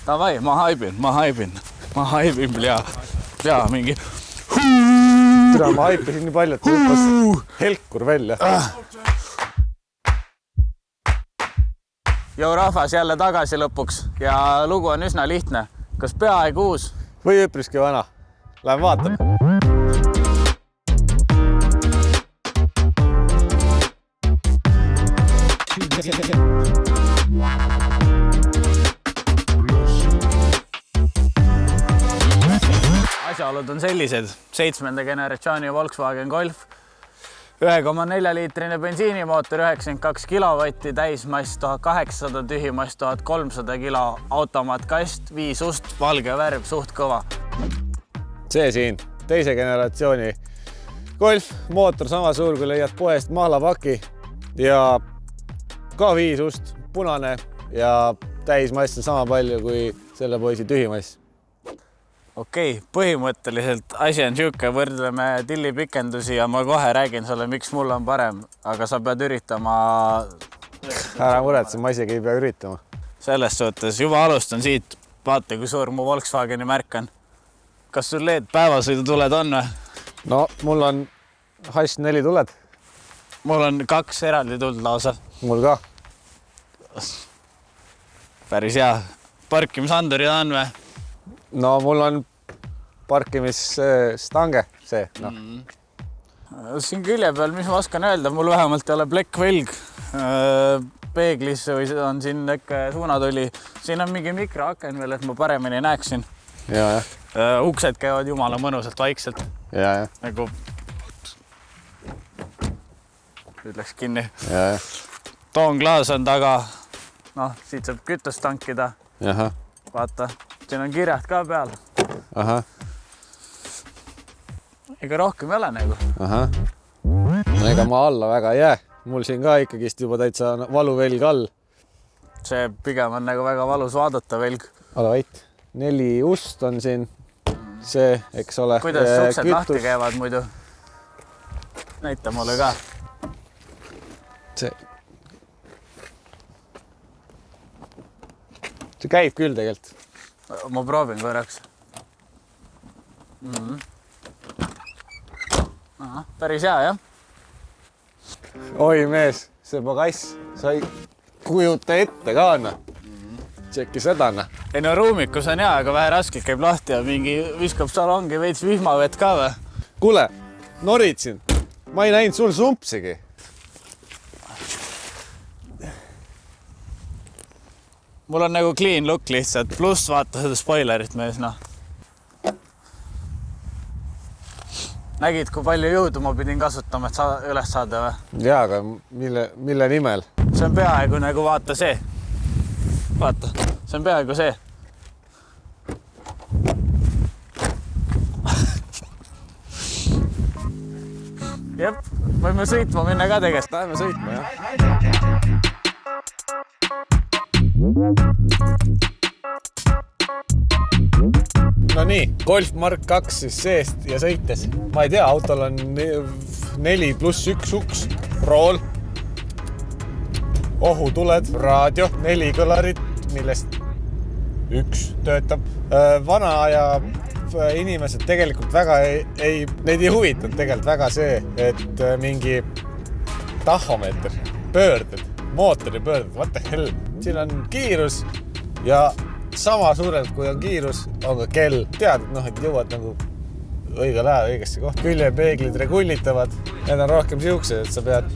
Davai, ma haibin, pea mingi. Tere, ma haipisin nii palju, et hüppas helkur välja. Jou rahvas jälle tagasi lõpuks ja lugu on üsna lihtne. Kas peaaegu uus? Või üpriski vana? Lähen vaatame. Asjaolud on sellised. 7. generatsiooni Volkswagen Golf, 1,4 liitrine bensiinimootor, 92 kilovatti, täismass 1800, tühimass 1300 kilo, automaatkast, 5 ust, valge värv, suht kõva. See siin, 2. generatsiooni Golf, mootor sama suur, kui leiad poest mahlapaki ja ka 5 ust, punane ja täismass on sama palju kui selle poisi tühimass. Okei, põhimõtteliselt asi on siuke, võrdleme tillipikendusi ja ma kohe räägin sulle, miks mul on parem, aga sa pead üritama... Ära muretse, ma isegi ei pea üritama. Selles suhtes juba alustan siit, vaata kui suur mu Volkswageni märk on. Kas sul LED päevasõidutuled on või? No, mul on hash 4 tuled. Mul on 2 eraldi tuld lausa. Mul ka. Päris hea. Parkimisandurid on või? No mul on parkimisstange see. No. Siin külje peal, mis ma oskan öelda, mul vähemalt ei ole plekkvelg peeglis või on siin äkki suunatuli. Siin on mingi mikroaken veel, et ma paremini näeksin. Ja. Uksed käivad jumala mõnusalt vaikselt. Ja. Nagu... Nüüd läks kinni. Ja. Toonklaas on taga. Noh, siit saab kütust tankida. Aha. Vaata. Siin on kirjad ka peal. Aha. Ega rohkem ei ole nagu. Aha. No ega ma alla väga ei jää. Mul siin ka ikkagist juba täitsa valuvelg all. See pigem on nagu väga valus vaadata velg. Ole vait. 4 ust on siin. See, eks ole. Kuidas uksed lahti käivad muidu? Näita mulle ka. See käib küll tegelikult. Ma proovin korraks. Aha, päris hea, jah? Oi mees, see pagass, sa ei kujuta ette ka, anna. Tšekki seda, anna. Ei no ruumikus on hea, aga vähe raskelt käib lahti ja mingi viskab salongi veits vihmavett ka või? Kuule, noritsin. Ma ei näinud sul sumpsigi. Mul on nagu clean look lihtsalt, pluss vaata seda spoilerit mees, noh. Nägid, kui palju jõudu ma pidin kasutama, et üles saada või? Jaa, aga mille nimel? See on peaaegu nagu vaata see. Vaata, see on peaaegu see. Jep, võime sõitma minna ka tegest. Läheme sõitma, jah. No nii, Golf Mark 2 siis seest ja sõites. Ma ei tea, autol on 4+1 uks, rool, ohutuled, raadio, 4 kõlarit, millest 1 töötab. Vana aja inimesed tegelikult väga neid ei huvitanud tegelikult väga see, et mingi tahomeeter, pöörded, mootori pöörded, what the hell. Siin on kiirus ja sama suurelt, kui on kiirus, on ka kell. Tead, et jõuad nagu õigel ajal õigesse kohta. Küljepeeglid regulitavad. Need on rohkem siuksed, et sa pead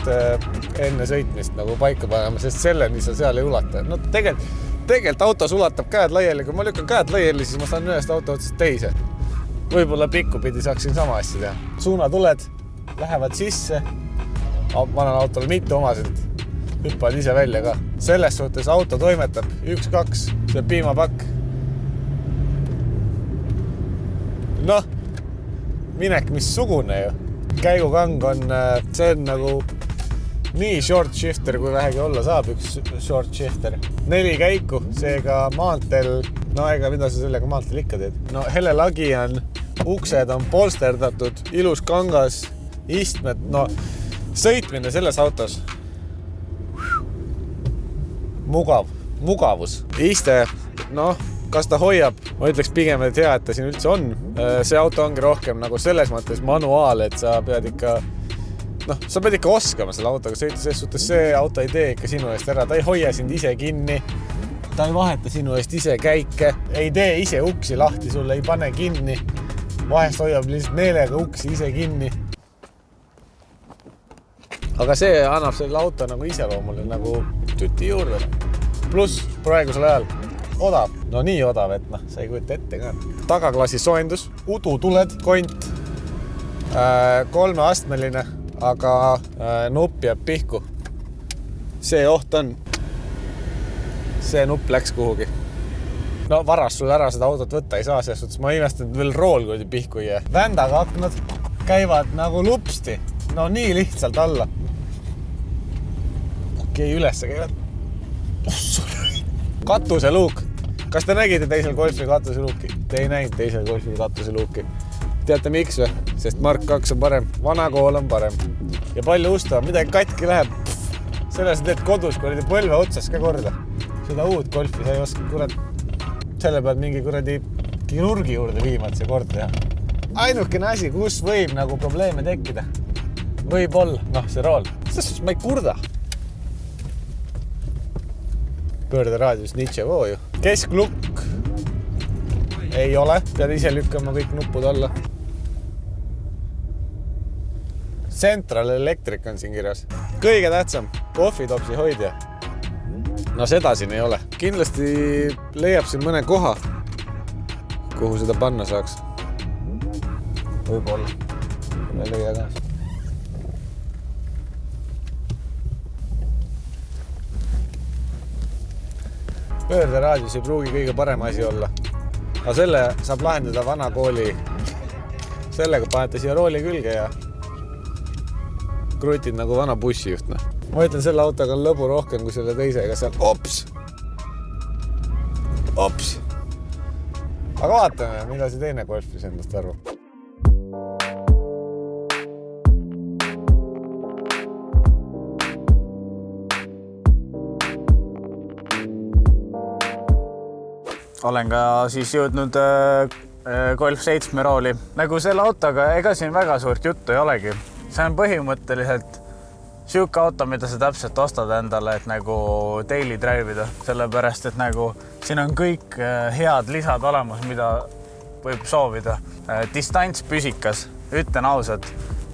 enne sõitmist nagu paika panema, sest selleni sa seal ei ulata. No tegelikult autos ulatab käed laiali. Kui ma lükkan käed laiali, siis ma saan ühest auto otsast teise. Võib-olla pikkupidi saaksin sama asja teha. Suunatuled lähevad sisse. Vanan autol mitte omaselt. Hüppan ise välja ka. Selles suhtes auto toimetab 1-2, see piimapakk. Noh, minek missugune ju. Käigukang on, see on nagu nii short shifter, kui vähegi olla saab, üks short shifter. 4 käiku, seega maanteel, no ega mida sa sellega maanteel ikka teed. No hele lagi on, uksed on polsterdatud, ilus kangas, istmed, no sõitmine selles autos. Mugavus. Iste, noh, kas ta hoiab? Ma ütleks pigem, et hea, et ta siin üldse on. See auto ongi rohkem nagu selles mõttes manuaal, et sa pead ikka oskama selle autoga sõita, selles suhtes see auto ei tee ikka sinu eest ära. Ta ei hoia sind ise kinni, ta ei vaheta sinu eest ise käike, ei tee ise uksi lahti, sulle ei pane kinni. Vahest hoiab lihtsalt meelega uksi ise kinni. Aga see annab selle auto nagu iseloomule nagu tüti juurde. Pluss praegusel ajal odav. No nii odav, et sa ei kujuta ette ka. Tagaklassi soojendus, udutuled, kont, 3-astmeline, aga nupp jääb pihku. See oht on. See nupp läks kuhugi. No varas sul ära seda autot võtta ei saa, selles suhtes ma imestan, et veel rool kui pihku ei jää. Vändaga aknad käivad nagu lupsti. No nii lihtsalt alla. Okei, ülesse käivad. Katuseluuk. Kas te nägite teisel Golfi katuseluuki? Te ei näinud teisel Golfi katuseluuki. Teate miks või? Sest Mark 2 on parem. Vana kool on parem. Ja palju ustav. Midagi katki läheb. Selles teed kodus, kui olid põlve otsas ka korda. Seda uut Golfi sa ei oska, kurat. Selle pead mingi kuradi kirurgi juurde viima, et see kord teha. Ainukene asi, kus võib nagu probleeme tekkida. Võib olla. See rool. Sest ma ei kurda. Pöörderaadius Nietzsche vooju. Kesklukk ei ole. Pead ise lükkama kõik nupud alla. Central Electric on siin kirjas. Kõige tähtsam. Kohvitopsi hoidja. No seda siin ei ole. Kindlasti leiab siin mõne koha, kuhu seda panna saaks. Võib-olla. Me leia ka. Pöörderaadius ei pruugi kõige parem asi olla. Aga selle saab lahendada vana kooli. Sellega panete siia rooli külge ja krutid nagu vana bussijuht. Ma ütlen, selle autoga on lõbu rohkem kui selle teisega. See on ops. Aga vaatame, mida see teine Golfis endast arvab. Olen ka siis jõudnud Golf 7 rooli. Nagu selle autoga, ega siin väga suurt juttu ei olegi. See on põhimõtteliselt siuke auto, mida sa täpselt ostad endale, et nagu daily drive'ida. Sellepärast, et nagu siin on kõik head lisad olemas, mida võib soovida. Distants püsikas, ütlen ausalt.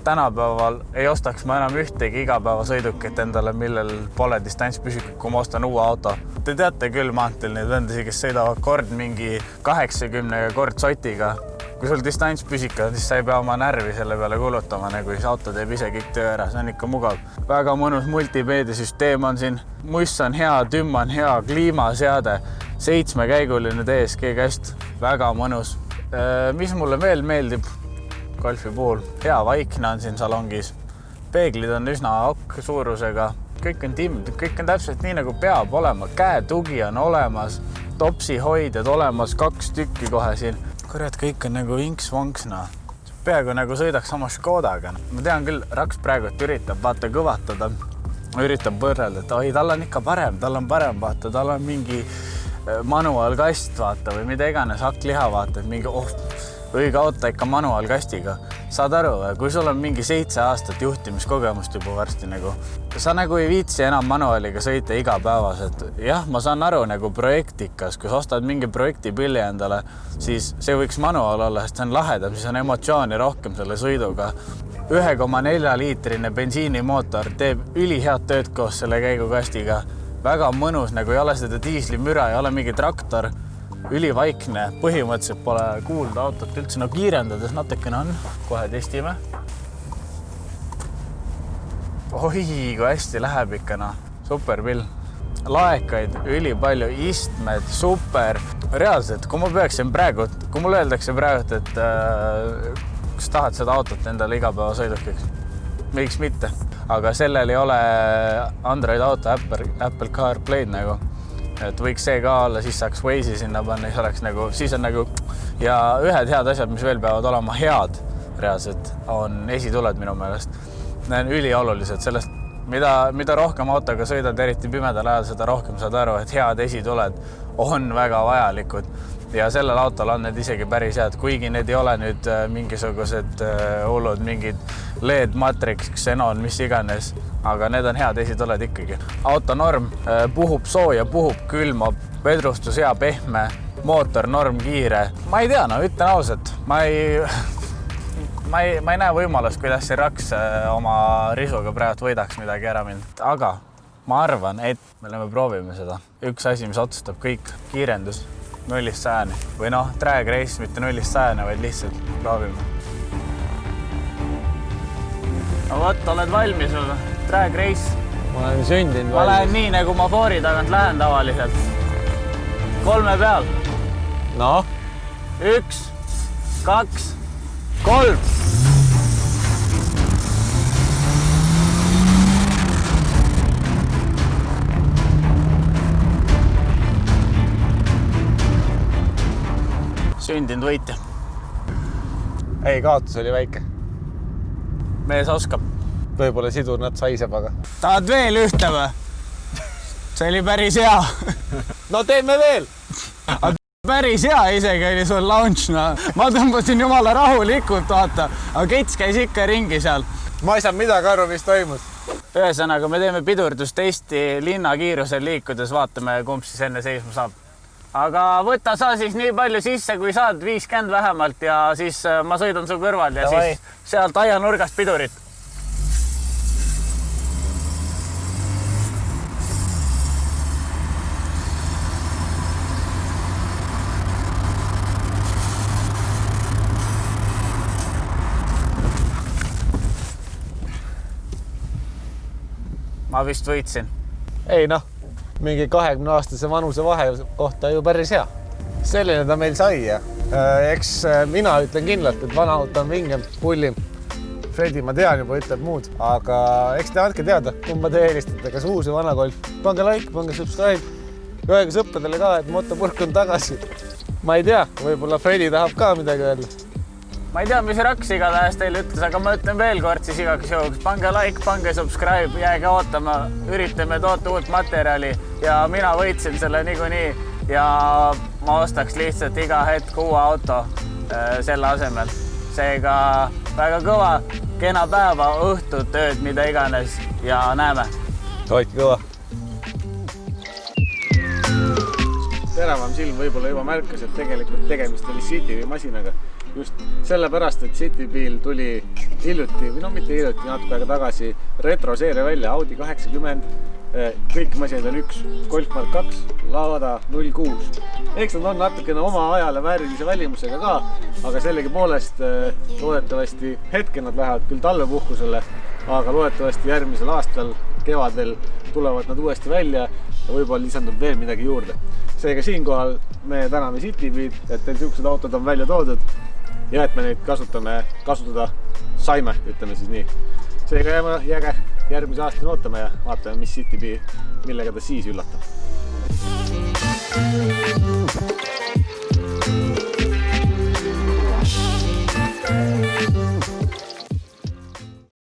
Tänapäeval ei ostaks ma enam ühtegi igapäevasõidukit endale, millel pole distants püsikak, kui ma ostan uue auto. Te teate küll maanteel neid vendasi, kes sõidavad kord mingi 80 kord sotiga. Kui sul distants püsikad, siis sa ei pea oma närvi selle peale kulutama, nagu siis auto teeb ise kõik töö ära. See on ikka mugav. Väga mõnus multimeediasüsteem on siin. Muss on hea, tümm on hea, kliimaseade, 7-käiguline DSG käst. Väga mõnus. Mis mulle veel meeldib Golfi puhul? Hea vaikne on siin salongis. Peeglid on üsna ok suurusega. Kõik on timmed, kõik on täpselt nii, nagu peab olema. Käetugi on olemas, topsi hoidjad olemas, 2 tükki kohe siin. Kurat, kõik on nagu vinks-vonks. Peaaegu nagu sõidaks sama Škodaga. Ma tean küll, Raks praegu üritab vaata kõvatada. Üritab võrrelda, et oi, tal on ikka parem, vaata, tal on mingi manuaalkast vaata või mida iganes hakkliha vaata, et mingi õige auto ikka manuaalkastiga. Saad aru, kui sul on mingi 7 aastat juhtimiskogemust juba varsti nagu, sa nagu ei viitsi enam manuaaliga sõita igapäevaselt. Jah, ma saan aru nagu projektikas, kui sa ostad mingi projektipilli endale, siis see võiks manuaal olla, sest see on lahedam, siis on emotsiooni rohkem selle sõiduga. 1,4 liitrine bensiinimootor teeb ülihead tööd koos selle käigukastiga. Väga mõnus, nagu ei ole seda diislimüra, ei ole mingi traktor. Ülivaikne, põhimõtteliselt pole kuulda autot üldse, no kiirendades natukene on, kohe testime. Oi, kui hästi läheb ikka, super pill. Laekaid, ülipalju, istmed, super. Reaalselt, kui mulle öeldakse praegu, et kas tahad seda autot endale igapäevasõidukiks, miks mitte, aga sellel ei ole Android auto, Apple CarPlay nagu. Et võiks see ka olla, siis saaks Waze'i sinna panna, siis on nagu, ja ühed head asjad, mis veel peavad olema head reaalselt, on esituled minu meelest. Need on üliolulised, sellest mida rohkem autoga sõidad, eriti pimedal ajal, seda rohkem saad aru, et head esituled on väga vajalikud. Ja sellel autol on need isegi päris head, kuigi need ei ole nüüd mingisugused hullud, mingid LED Matrix, Xenon, mis iganes, aga need on head esituled ikkagi. Autonorm puhub sooja, puhub külma, vedrustus hea, pehme, mootor norm kiire. Ma ei tea, no ütlen ausalt, ma ei näe võimalust, kuidas see raks oma risuga praegu võidaks midagi ära mind, aga ma arvan, et me proovime seda. Üks asi, mis otsustab kõik, kiirendus 0-100 või noh, drag race, mitte 0-100, vaid lihtsalt proovime. No võt, oled valmis või? Drag race. Ma olen sündinud valmis. Ma lähen nii, nagu ma foori tagant lähen tavaliselt. 3 peal. No? 1, 2, 3. Sündinud võitja. Ei, kaotus oli väike. Mees oskab. Võib-olla sidur nad saiseb, aga... Tahad veel ühte või? See oli päris hea. No teeme veel! Päris hea isegi oli sul launch, no. Ma tõmbasin jumala rahulikult, vaata. Aga Kets käis ikka ringi seal. Ma ei saa midagi aru, mis toimus. Ühesõnaga, me teeme pidurdustesti linna kiirusel liikudes, vaatame, kumb siis enne seisma saab. Aga võta sa siis nii palju sisse, kui saad 50 vähemalt ja siis ma sõidan su kõrval ja Davai. siis sealt aianurgast pidurit. Ma vist võitsin. Ei noh, mingi 20-aastase vanuse vahe kohta ju päris hea. Selline ta meil sai ja eks mina ütlen kindlalt, et vana auto on vingem, pullim. Fredi, ma tean juba, ütleb muud, aga eks te andke teada, kumba te eelistate, kas uus või vana Golf. Pange like, pange subscribe. Öelge sõppedele ka, et motopurk on tagasi. Ma ei tea, võib-olla Fredi tahab ka midagi öelda. Ma ei tea, mis raks igatahes teile ütles, aga ma ütlen veel kord siis igaks jõuks. Pange like, pange subscribe, jääge ootama, üritame toota uut materjali ja mina võitsin selle niikuinii ja ma ostaks lihtsalt iga hetk uue auto selle asemel. Seega väga kõva, kena päeva, õhtut, ööd, mida iganes ja näeme. Hoidke kõva. Teravam silm võib-olla juba märkas, et tegelikult tegemist oli City masinaga. Just sellepärast, et Citybil tuli hiljuti, või no mitte hiljuti, natuke aega tagasi retroseeria välja, Audi 80, kõik masinad on 1, Golf Mark 2, Lada 06. Eks nad on natukene oma ajale väärilise välimusega ka, aga sellegi poolest loodetavasti hetke nad lähevad küll talvepuhkusele, aga loodetavasti järgmisel aastal, kevadel tulevad nad uuesti välja ja võib-olla lisandub veel midagi juurde. Seega siinkohal me täname Citybil, et teil siuksed autod on välja toodud ja et me neid kasutada saime, ütleme siis nii. Seega jääge järgmise aastani ootame ja vaatame, mis Citybil, millega ta siis üllatab.